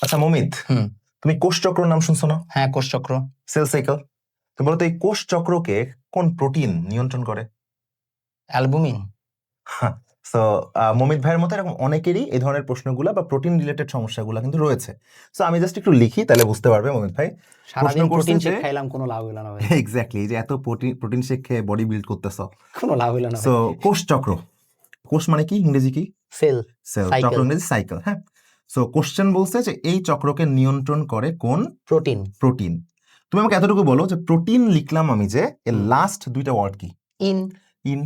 আচ্ছা মমিত, তুমি কোষ চক্র নাম শুনছো না? হ্যাঁ, কোষ চক্র। Cell cycle. তো বলো তো এই কোষ চক্রকে কোন প্রোটিন নিয়ন্ত্রণ করে? অ্যালবুমিন। সো মমিত ভাইয়ের মতো এরকম অনেকেরই এই ধরনের প্রশ্নগুলো বা প্রোটিন রিলেটেড সমস্যাগুলো কিন্তু রয়েছে। সো আমি জাস্ট একটু লিখি, তাহলে বুঝতে পারবে মমিত ভাই। সারাদিন প্রোটিন শেক খাইলাম, কোনো লাভ হইল না ভাই। এক্স্যাক্টলি, যে এত প্রোটিন শেক খেয়ে বডি বিল্ড করতেছ, কোনো লাভ হইল না। সো কোষ চক্র, কোষ মানে কি ইংরেজি কি? সেল। সেল, চক্র ইংরেজি সাইকেল। হ্যাঁ, সো কোশ্চেন বলছে যে এই চক্রকে নিয়ন্ত্রণ করে কোন প্রোটিন। প্রোটিন। তুমি আমাকে এতটুকু বলো যে প্রোটিন লিখলাম আমি, যে এর লাস্ট দুইটা ওয়ার্ড কি? ইন। ইন।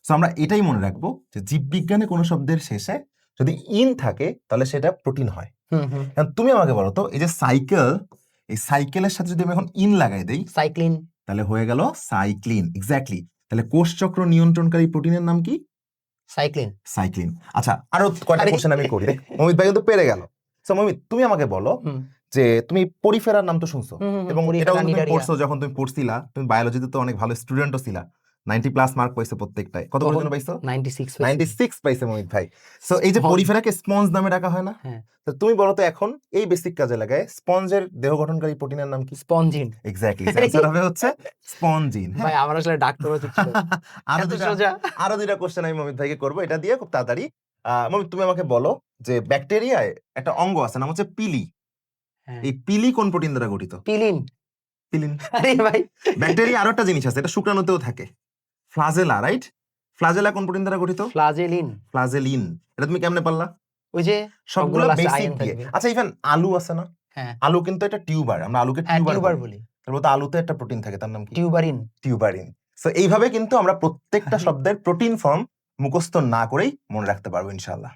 সো আমরা এটাই মনে রাখবো যে জীববিজ্ঞানে কোনো শব্দের শেষে যদি ইন থাকে তাহলে সেটা প্রোটিন হয়। তুমি আমাকে বলো তো, এই যে সাইকেল, এই সাইকেলের সাথে যদি আমি এখন ইন লাগাই দেই, সাইক্লিন, তাহলে হয়ে গেল সাইক্লিন। এক্স্যাক্টলি। তাহলে কোষ চক্র নিয়ন্ত্রণকারী প্রোটিনের নাম কি? সাইক্লিন। সাইক্লিন। আচ্ছা, আরো কয়টা কোশ্চেন আমি করি। মমিত ভাই কিন্তু পেরে গেল। সো মমিত, তুমি আমাকে বলো যে তুমি পরিফেরার নাম তো শুনছো, এবং এটাও তুমি পড়ছো যখন তুমি পড়ছিলা। তুমি বায়োলজিতে তো অনেক ভালো স্টুডেন্টও ছিলা, 90+ মার্ক পাইছো প্রত্যেকটায়। কত করে জন্য পাইছো? 96 পাইছে মমিত ভাই। সো এই যে পরিফেরাকে স্পঞ্জ নামে ডাকা হয় না? তো তুমি বলো তো এখন এই বেসিক কাজে লাগায় স্পঞ্জের দেহ গঠনকারী প্রোটিনের নাম কি? স্পঞ্জিন। এক্স্যাক্টলি, आंसर হবে হচ্ছে স্পঞ্জিন। ভাই আমার আসলে ডাক্তার হতে ছিল। আরো দুইটা কোশ্চেন আমি মমিত ভাইকে করব, এটা দিয়ে খুব তাড়াতাড়ি। মমিত, তুমি আমাকে বলো যে ব্যাকটেরিয়ায় একটা অঙ্গ আছে নাম হচ্ছে পিলি। এই পিলি কোন প্রোটিন দ্বারা গঠিত? পিলিন। পিলিন। আরে ভাই, ব্যাকটেরিয়া আরো একটা জিনিস আছে, এটা শুক্রাণুতেও থাকে, ফ্লাজেলা। রাইট? ফ্লাজেলা কোন প্রোটিন দ্বারা গঠিত? ফ্লাজেলিন। ফ্লাজেলিন। এটা তুমি কেমনে পারলা? ওই যে সবগুলো বেসিক দিয়ে। আচ্ছা, ইভেন আলু আছে না? আলু কিন্তু এটা টিউবার, আমরা আলুকে টিউবার বলি। তারপর তো আলুতে একটা প্রোটিন থাকে, তার নাম কি? টিউবারিন। টিউবারিন। সো এইভাবে কিন্তু আমরা প্রত্যেকটা শব্দের প্রোটিন ফর্ম মুখস্থ না করেই মনে রাখতে পারবো ইনশাআল্লাহ।